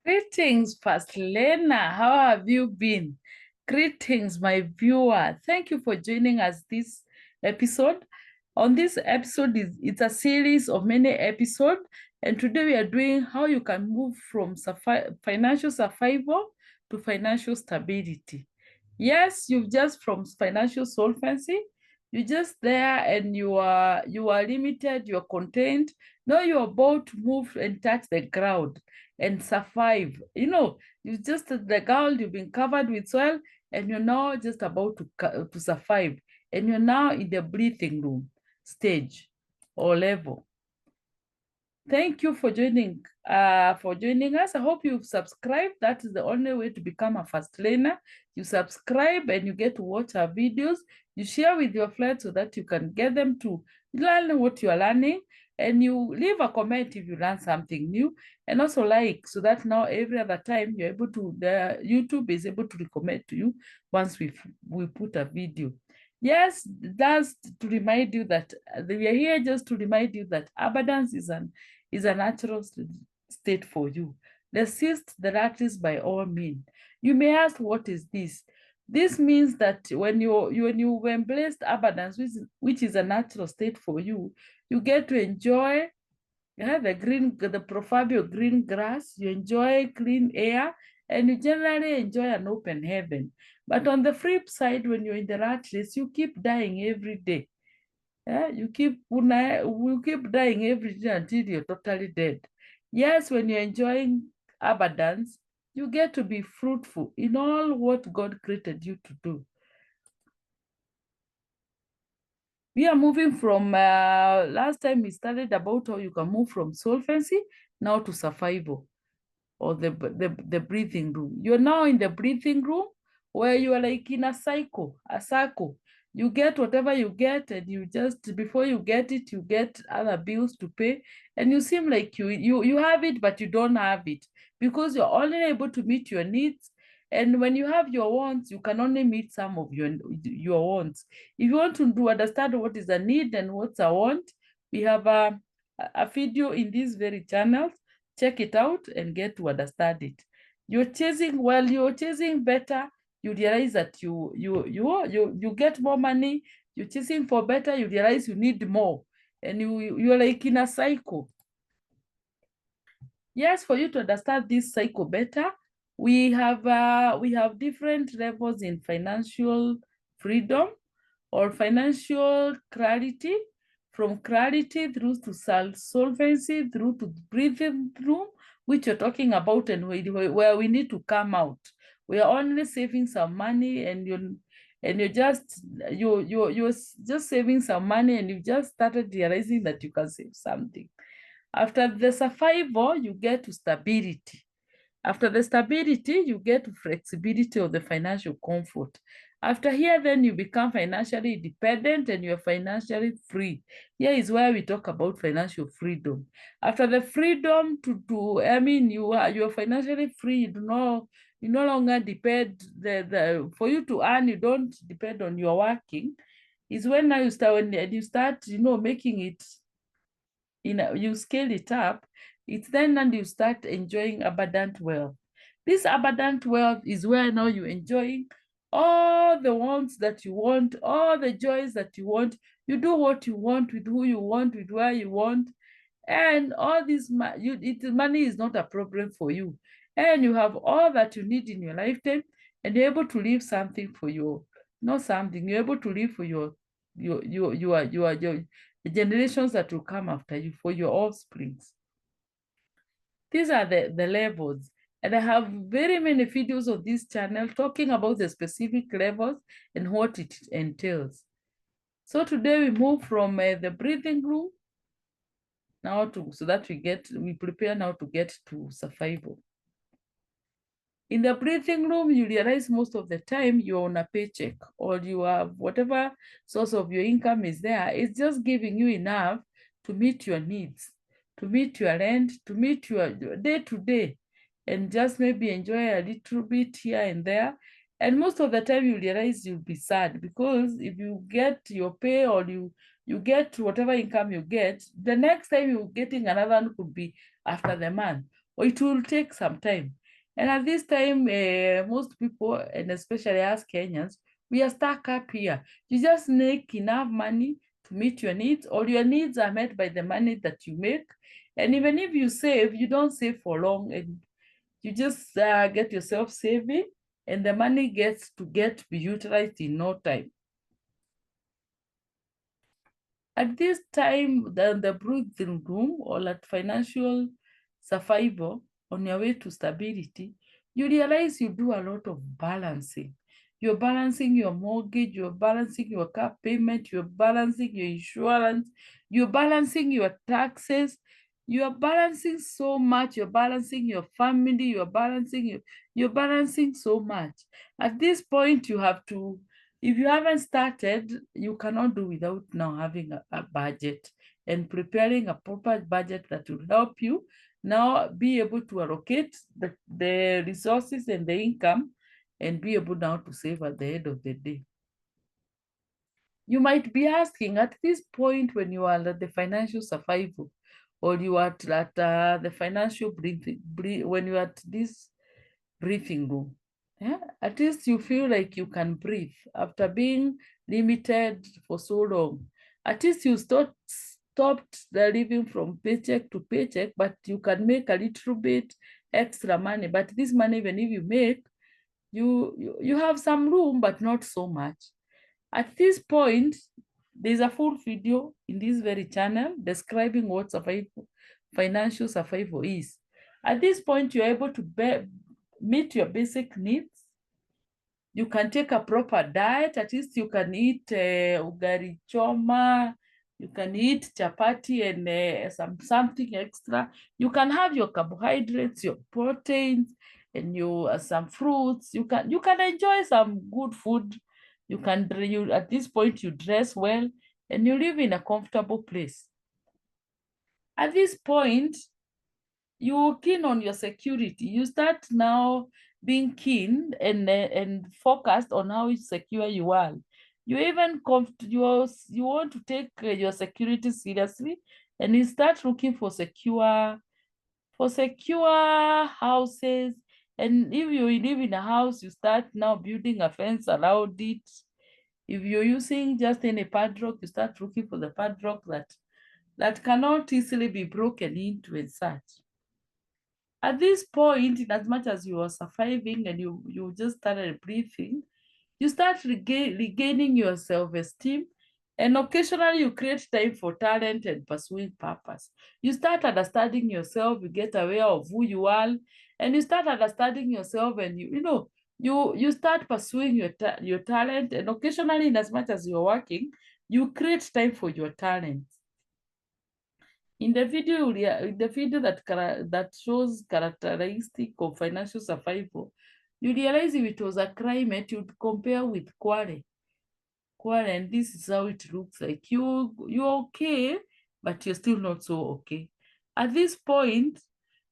Greetings, First Lena. How have you been? Greetings, my viewer. Thank you for joining us this episode. On this episode, it's a series of many episodes, and today we are doing how you can move from financial survival to financial stability. Yes, you've just from financial solvency, you're just there and you are limited, you're contained. Now you're about to move and touch the ground and survive. You just the ground, you've been covered with soil, and you're now just about to survive. And you're now in the breathing room stage or level. Thank you for joining us. I hope you've subscribed. That is the only way to become a first learner. You subscribe and you get to watch our videos. You share with your friends so that you can get them to learn what you are learning. And you leave a comment if you learn something new. And also like, so that now every other time you're able to, the YouTube is able to recommend to you once we put a video. Yes, that's to remind you that we are here just to remind you that abundance is a natural state for you. Resist the rat race by all means. You may ask, what is this? This means that when you embrace abundance, which is a natural state for you, you get to enjoy the proverbial green grass, you enjoy clean air, and you generally enjoy an open heaven. But on the flip side, when you're in the rat race, you keep dying every day. Yeah, you keep dying every day until you're totally dead. Yes, when you're enjoying abundance, you get to be fruitful in all what God created you to do. We are moving from, last time we started about how you can move from solvency now to survival, or the breathing room. You're now in the breathing room where you are like in a circle. You get whatever you get, and you just, before you get it, you get other bills to pay. And you seem like you have it, but you don't have it because you're only able to meet your needs. And when you have your wants, you can only meet some of your wants. If you want to understand what is a need and what's a want, we have a video in this very channel. Check it out and get to understand it. While you're chasing better, you realize that you get more money. You're chasing for better, you realize you need more, and you're like in a cycle. Yes, for you to understand this cycle better, we have different levels in financial freedom or financial clarity, from clarity through to solvency, through to breathing room, which you're talking about, and where we need to come out. We are only saving some money, and you're just saving some money, and you just started realizing that you can save something. After the survival, you get to stability. After the stability, you get to flexibility of the financial comfort. After here, then you become financially independent and you're financially free. Here is where we talk about financial freedom. After the freedom you're financially free. You no longer depend for you to earn. You don't depend on your working. Is when now you start making it you scale it up. It's then and you start enjoying abundant wealth. This abundant wealth is where now you're enjoying all the wants that you want, all the joys that you want. You do what you want with who you want, with where you want, and all this money is not a problem for you, and you have all that you need in your lifetime, and you're able to leave something for your not something you're able to leave for your the generations that will come after you, for your offsprings. These are the levels. And I have very many videos on this channel talking about the specific levels and what it entails. So today we move from the breathing room now so that we prepare now to get to survival. In the breathing room, you realize most of the time you're on a paycheck, or you have whatever source of your income is there. It's just giving you enough to meet your needs, to meet your rent, to meet your day to day, and just maybe enjoy a little bit here and there. And most of the time you realize you'll be sad, because if you get your pay, or you get whatever income you get, the next time you're getting another one could be after the month. or it will take some time. And at this time, most people, and especially us Kenyans, we are stuck up here. You just make enough money to meet your needs, or your needs are met by the money that you make. And even if you save, you don't save for long, and you just get yourself saving, and the money gets to be utilized in no time. At this time, the breathing room, or at financial survival, on your way to stability, you realize you do a lot of balancing. You're balancing your mortgage, you're balancing your car payment, you're balancing your insurance, you're balancing your taxes, you're balancing so much, you're balancing your family, you're balancing so much. At this point, you have to, if you haven't started, you cannot do without now having a budget and preparing a proper budget that will help you now be able to allocate the resources and the income and be able now to save at the end of the day. You might be asking, at this point when you are at the financial survival, or you are at the financial breathing, when you are at this breathing room, yeah, at least you feel like you can breathe after being limited for so long. At least you stopped the living from paycheck to paycheck, but you can make a little bit extra money. But this money, even if you make, you have some room, but not so much. At this point, there's a full video in this very channel describing what financial survival is. At this point, you're able to meet your basic needs. You can take a proper diet. At least you can eat ugari choma, you can eat chapati and something extra. You can have your carbohydrates, your proteins, and some fruits. You can enjoy some good food. At this point you dress well and you live in a comfortable place. At this point, you're keen on your security. You start now being keen and focused on how secure you are. You even you want to take your security seriously, and you start looking for secure houses. And if you live in a house, you start now building a fence around it. If you're using just any padlock, you start looking for the padlock that cannot easily be broken into and such. At this point, in as much as you are surviving and you just started breathing, you start regaining your self-esteem, and occasionally you create time for talent and pursuing purpose. You start understanding yourself, you get aware of who you are, and you start understanding yourself, and you start pursuing your talent, and occasionally, in as much as you're working, you create time for your talents. In the video that shows characteristic of financial survival, you realize if it was a climate, you'd compare with Kwale. Kwale, and this is how it looks like. You're okay, but you're still not so okay. At this point,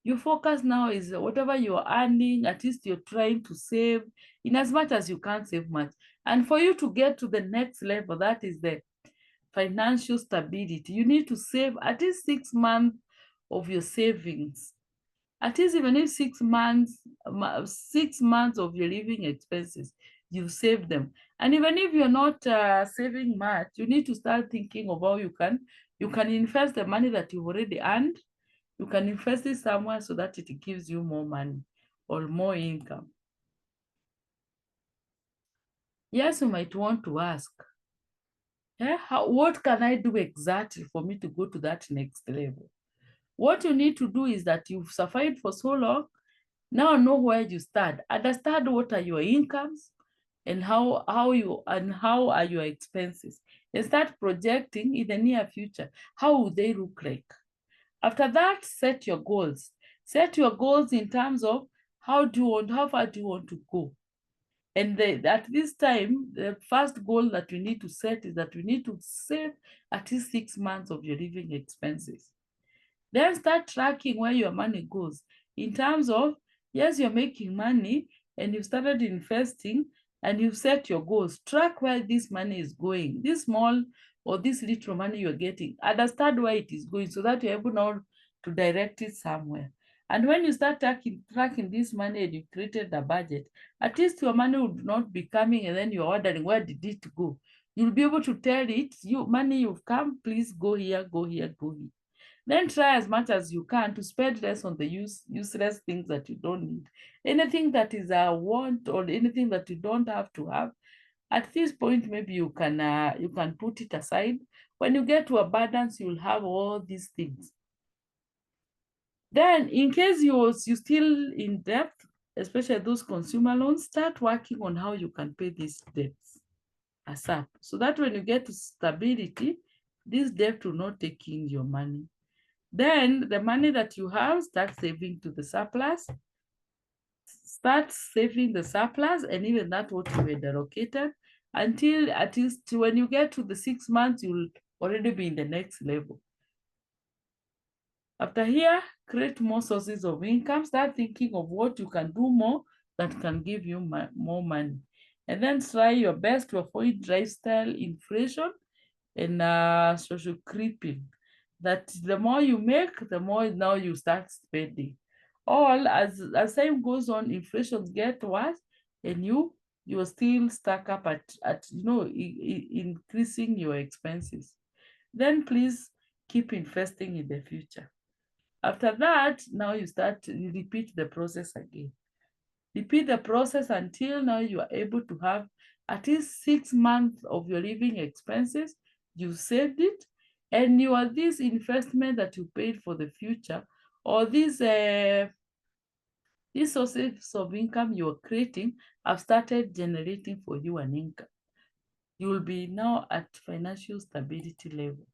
your focus now is whatever you're earning, at least you're trying to save in as much as you can't save much. And for you to get to the next level, that is the financial stability, you need to save at least 6 months of your savings. At least even if 6 months of your living expenses, you save them. And even if you're not saving much, you need to start thinking of how you can invest the money that you've already earned. You can invest it somewhere so that it gives you more money or more income. Yes, you might want to ask, what can I do exactly for me to go to that next level? What you need to do is that you've survived for so long, now know where you start. Understand what are your incomes and how are your expenses. And start projecting in the near future. How will they look like? After that, set your goals. Set your goals in terms of how far do you want to go? And at this time, the first goal that we need to set is that we need to save at least 6 months of your living expenses. Then start tracking where your money goes in terms of, yes, you're making money and you've started investing and you've set your goals. Track where this money is going, this small or this little money you're getting. Understand where it is going so that you're able now to direct it somewhere. And when you start tracking this money and you created a budget, at least your money would not be coming and then you're wondering, where did it go? You'll be able to tell it, money you've come, please go here, go here, go here. Then try as much as you can to spend less on the useless things that you don't need. Anything that is a want or anything that you don't have to have, at this point, maybe you can put it aside. When you get to abundance, you'll have all these things. Then in case you're still in debt, especially those consumer loans, start working on how you can pay these debts ASAP, so that when you get to stability, this debt will not take in your money. Then the money that you have, start saving to the surplus. Start saving the surplus, and even that what you had allocated, until at least when you get to the 6 months, you'll already be in the next level. After here, create more sources of income. Start thinking of what you can do more that can give you more money. And then try your best to avoid lifestyle inflation and social creeping. That the more you make, the more now you start spending. All as time goes on, inflation gets worse, and you are still stuck up at increasing your expenses. Then please keep investing in the future. After that, now you repeat the process again. Repeat the process until now you are able to have at least 6 months of your living expenses. You saved it, and this investment that you paid for the future, or these sources of income you are creating have started generating for you an income. You will be now at financial stability level.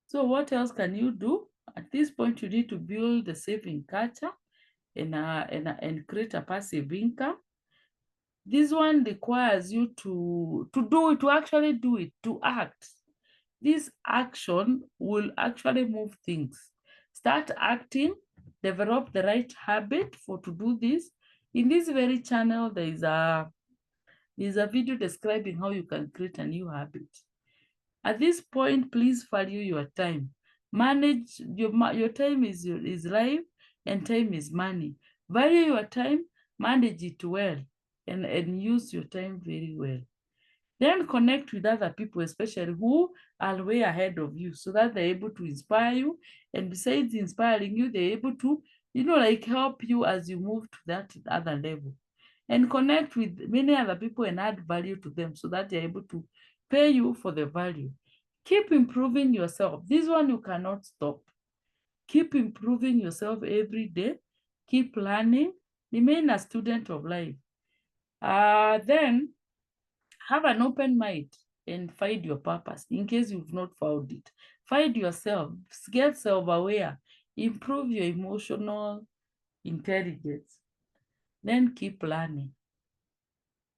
So what else can you do? At this point, you need to build the saving culture and create a passive income. This one requires you to do it, to actually do it, to act. This action will actually move things. Start acting, develop the right habit to do this. In this very channel, there's a video describing how you can create a new habit. At this point, please value your time. Manage your time is life, and time is money. Value your time, manage it well, and use your time very well. Then connect with other people, especially who are way ahead of you, so that they're able to inspire you. And besides inspiring you, they're able to, help you as you move to that other level. And connect with many other people and add value to them so that they're able to pay you for the value. Keep improving yourself. This one you cannot stop. Keep improving yourself every day. Keep learning. Remain a student of life. Then have an open mind and find your purpose in case you've not found it. Find yourself. Get self-aware. Improve your emotional intelligence. Then keep learning.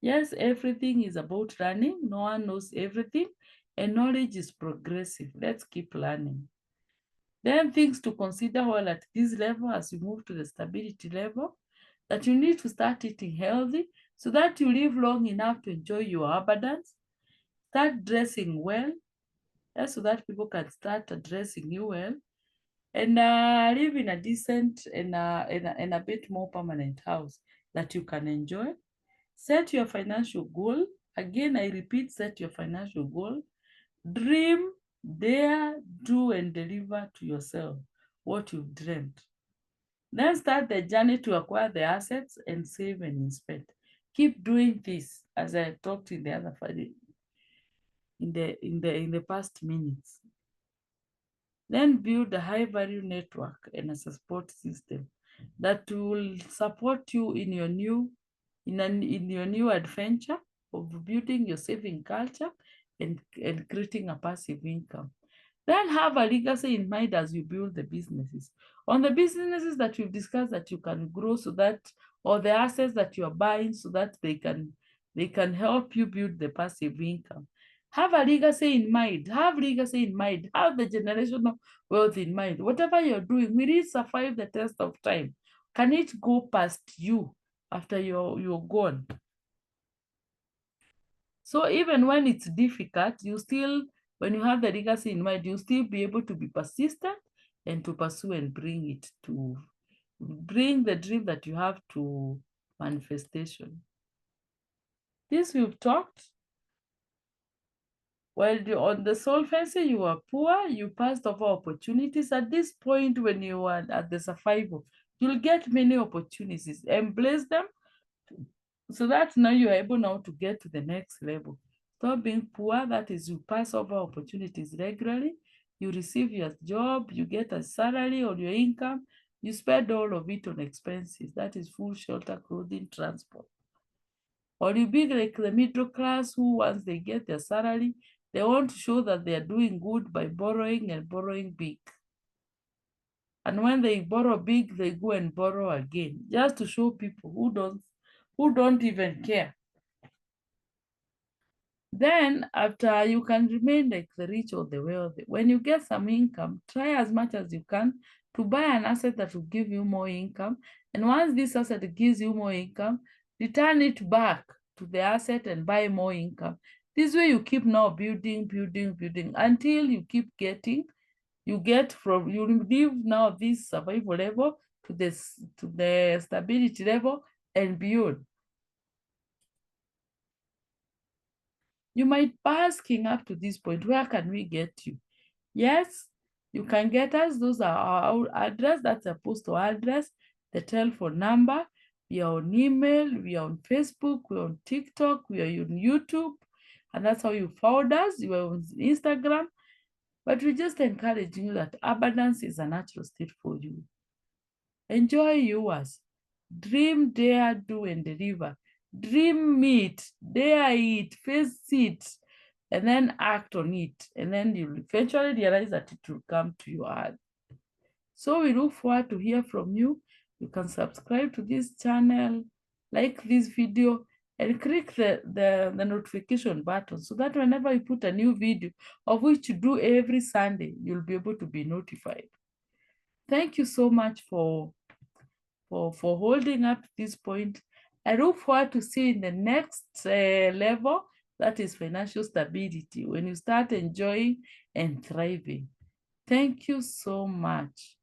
Yes, everything is about learning. No one knows everything, and knowledge is progressive. Let's keep learning. Then things to consider while at this level, as you move to the stability level, that you need to start eating healthy so that you live long enough to enjoy your abundance. Start dressing well, so that people can start addressing you well, and live in a decent and a bit more permanent house that you can enjoy. Set your financial goal. Again, I repeat, set your financial goal. Dream, dare, do, and deliver to yourself what you've dreamed. Then start the journey to acquire the assets and save and spend. Keep doing this, as I talked in the other in the past minutes. Then build a high value network and a support system that will support you in your new adventure of building your saving culture and creating a passive income. Then have a legacy in mind as you build the businesses. On the businesses that we've discussed that you can grow so that, or the assets that you are buying so that they can help you build the passive income. Have a legacy in mind. Have legacy in mind. Have the generational wealth in mind. Whatever you're doing, will it survive the test of time? Can it go past you after you're gone? So even when it's difficult, you still when you have the legacy in mind, you'll still be able to be persistent and to pursue and bring the dream that you have to manifestation. This we've talked. While on the soul fancy, you are poor, you passed over opportunities. At this point, when you are at the survival, you'll get many opportunities. Embrace them so that now you are able now to get to the next level. Stop being poor, that is, you pass over opportunities regularly, you receive your job, you get a salary or your income, you spend all of it on expenses. That is food, shelter, clothing, transport. Or you be like the middle class who, once they get their salary, they want to show that they are doing good by borrowing and borrowing big. And when they borrow big, they go and borrow again, just to show people who don't even care. Then after, you can remain like the rich or the wealthy. When you get some income, try as much as you can to buy an asset that will give you more income. And once this asset gives you more income, return it back to the asset and buy more income. This way you keep now building until you keep getting, you leave now this survival level to the stability level and beyond. You might be asking up to this point, where can we get you? Yes, you can get us. Those are our address. That's a postal address, the telephone number. We are on email, we are on Facebook, we are on TikTok, we are on YouTube. And that's how you found us. You are on Instagram. But we just encourage you that abundance is a natural state for you. Enjoy yours. Dream, dare, do, and deliver. Dream it, dare it, face it, and then act on it. And then you'll eventually realize that it will come to your heart. So we look forward to hear from you. You can subscribe to this channel, like this video, and click the notification button so that whenever you put a new video, of which you do every Sunday, you'll be able to be notified. Thank you so much for holding up to this point. I look forward to see in the next level, that is financial stability, when you start enjoying and thriving. Thank you so much.